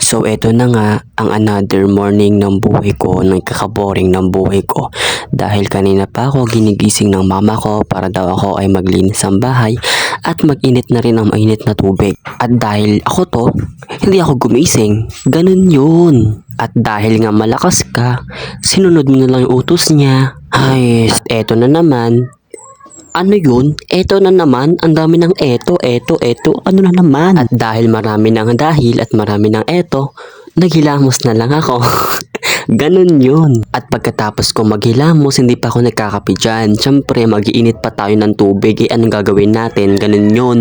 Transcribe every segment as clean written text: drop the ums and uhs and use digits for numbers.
So eto na nga ang another morning ng buhay ko, nagkakaboring ng buhay ko. Dahil kanina pa ako ginigising ng mama ko para daw ako ay maglinis ng bahay at mag-init na rin ang mainit na tubig. At dahil ako to, hindi ako gumising. Ganun yun. At dahil nga malakas ka, sinunod mo na lang yung utos niya. Ay, at eto na naman. Ano yun? Eto na naman, ang dami ng eto, ano na naman? At dahil marami ng dahil at marami ng eto, naghilamos na lang ako. Ganun yun. At pagkatapos ko maghilamos, hindi pa ako nagkakape dyan. Siyempre, mag-iinit pa tayo ng tubig. Anong gagawin natin? Ganun yun.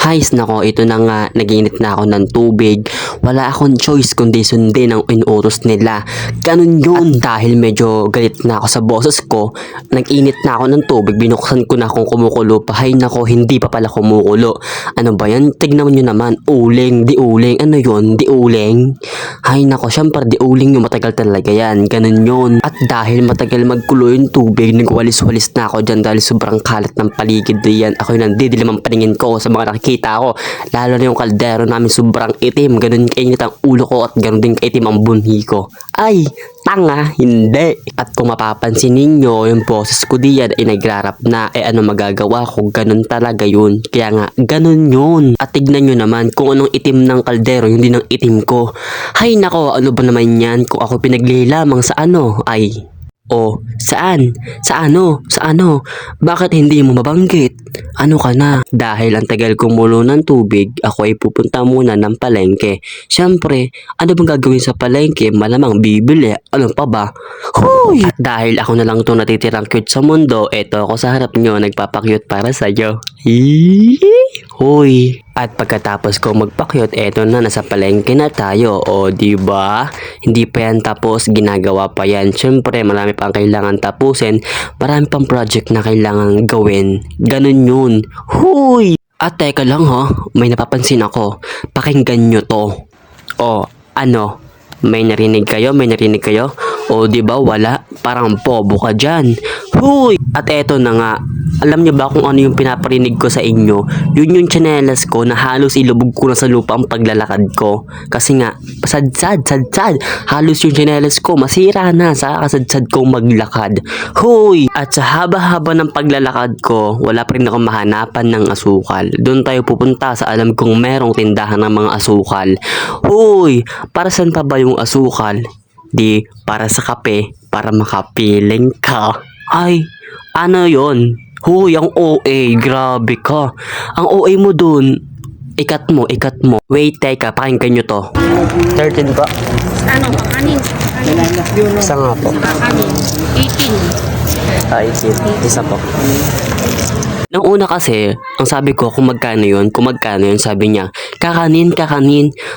Hays nako, ito na nga, nag-iinit na ako ng tubig. Wala akong choice kundi sundin ang inuutos nila. Ganun yun. At dahil medyo galit na ako sa boses ko, nag-init na ako ng tubig. Binuksan ko na kung kumukulo pa. Hay nako, hindi pa pala kumukulo. Ano ba yan? Tignan nyo naman. Uling, di uling. Ano yun? Di uling? Hay nako, syempre di uling yung matagal talaga yan. Ganun yun. At dahil matagal magkulo yung tubig, nagwalis-walis na ako dyan dahil sobrang kalat ng paligid diyan. Ako yung nandidilim ang paningin ko sa mga nakikita ko. Lalo na yung kaldero namin sobrang itim. Ganun kainit ang ulo ko at ganun din kaitim ang bunhi ko. Ay, tanga, hindi. At kung mapapansin ninyo, yung boses ko diyan ay nagrarap na. Ano magagawa ko? Ganun talaga yun. Kaya nga, ganun yun. At tignan nyo naman kung anong itim ng kaldero, yun din ang itim ko. Hay nako, ano ba naman yan? Kung ako pinaglilamang sa ano, ay... Oh, saan? Sa ano? Sa ano? Bakit hindi mo mabanggit? Ano ka na? Dahil ang tagal kumulo ng tubig, ako ay pupunta muna ng palengke. Siyempre, ano bang gagawin sa palengke? Malamang bibili. Ano pa ba? Hoy! At dahil ako na lang itong natitirang cute sa mundo, eto ako sa harap nyo, nagpapakyut para sa'yo. Hoy! At pagkatapos ko magpakyut, eto na, nasa palengke na tayo. O, diba? Hindi pa yan tapos, ginagawa pa yan. Siyempre, marami pang kailangan tapusin. Marami pang project na kailangan gawin. Ganun yun. Hoy! At teka lang ha, may napapansin ako. Pakinggan nyo to. O, ano? May narinig kayo? May narinig kayo? O, diba? Wala. Parang bobo ka dyan. Hoy! At eto na nga. Alam niyo ba kung ano yung pinaparinig ko sa inyo? Yun yung tsinelas ko na halos ilubog ko na sa lupa ang paglalakad ko. Kasi nga, sadsad. Halos yung tsinelas ko masira na sa kasadsad kong maglakad. Hoy! At sa haba-haba ng paglalakad ko, wala pa rin akong mahanapan ng asukal. Doon tayo pupunta sa alam kong merong tindahan ng mga asukal. Hoy! Para saan pa ba yung asukal? Di, para sa kape, para makapiling ka. Ay, ano yon? Hoy, ang OA, grabe ka. Ang OA mo dun, ikat mo. Wait, teka, pakinggan nyo to. 13 ba? Ano, kakanin? Isa nga po. Kakanin. 18. Ay, isa po. Nung una kasi, ang sabi ko kung magkano yun, sabi niya, kakanin.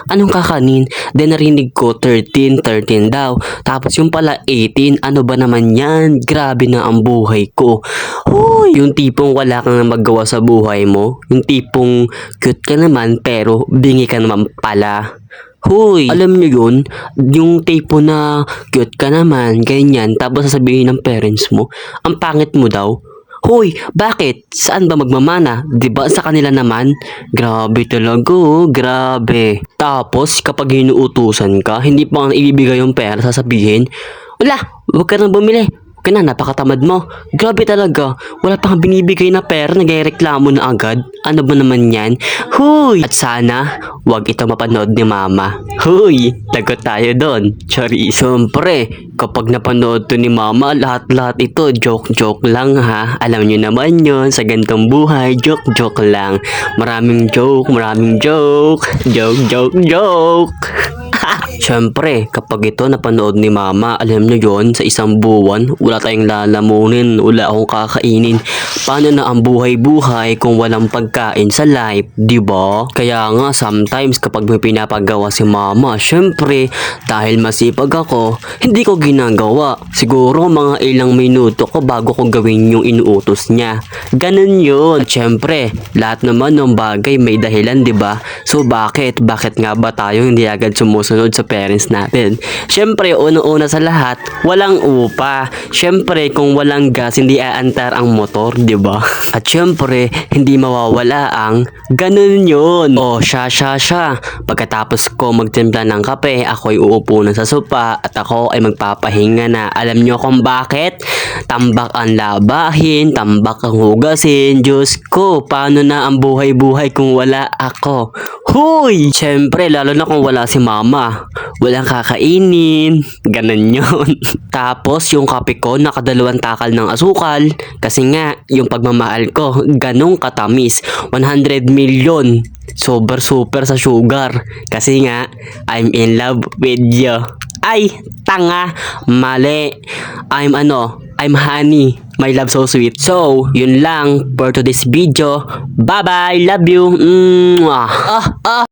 Anong kakanin? Then narinig ko 13 daw. Tapos yung pala 18, ano ba naman yan? Grabe na ang buhay ko. Hoy, yung tipong wala kang magawa sa buhay mo. Yung tipong cute ka naman pero bingi ka naman pala. Hoy, alam niyo yun? Yung tipo na cute ka naman, ganyan, tapos sasabihin ng parents mo, ang pangit mo daw. Hoy, bakit? Saan ba magmamana? Diba sa kanila naman? Grabe talaga, oh, grabe. Tapos, kapag hinuutusan ka, hindi pa nga ibibigay yung pera, sasabihin, wala, huwag ka nang bumili. Huwag ka na, napakatamad mo. Grabe talaga, wala pa kang binibigay na pera, nagreklamo na agad. Ano ba naman yan? Hoy! At sana, wag ito mapanood ni mama. Hoy! Lagot tayo doon. Sorry. Siyempre, kapag napanood to ni mama, lahat-lahat ito, joke lang ha. Alam nyo naman yun, sa gantong buhay, joke lang. Maraming joke. Joke. Siyempre, kapag ito napanood ni mama, alam nyo yon, sa isang buwan, wala tayong lalamunin, wala akong kakainin. Paano na ang buhay-buhay kung walang pagkain sa life, diba? Kaya nga, sometimes kapag may pinapagawa si mama, siyempre, dahil masipag ako, hindi ko ginagawa. Siguro mga ilang minuto ko bago ko gawin yung inuutos niya. Ganun yun. At siyempre, lahat naman ng bagay may dahilan, diba? So bakit nga ba tayo hindi agad sumusunod sa parents natin. Syempre, una-una sa lahat, walang upa. Syempre, kung walang gas, hindi aantar ang motor, di ba? At syempre, hindi mawawala ang ganun yun. O, siya. Pagkatapos ko magtimpla ng kape, ako'y uupo na sa sopa at ako ay magpapahinga na. Alam nyo kung bakit? Tambak ang labahin, tambak ang hugasin. Diyos ko, paano na ang buhay-buhay kung wala ako? Huy! Siyempre, lalo na kung wala si mama. Walang kakainin. Ganun yun. Tapos, yung kape ko, nakadalawang takal ng asukal. Kasi nga, yung pagmamahal ko, ganong katamis. 100 million. Super sa sugar. Kasi nga, I'm in love with you. Ay, tanga. Mali. I'm honey. My love so sweet. So, yun lang for today's video. Bye-bye. Love you. Mwah.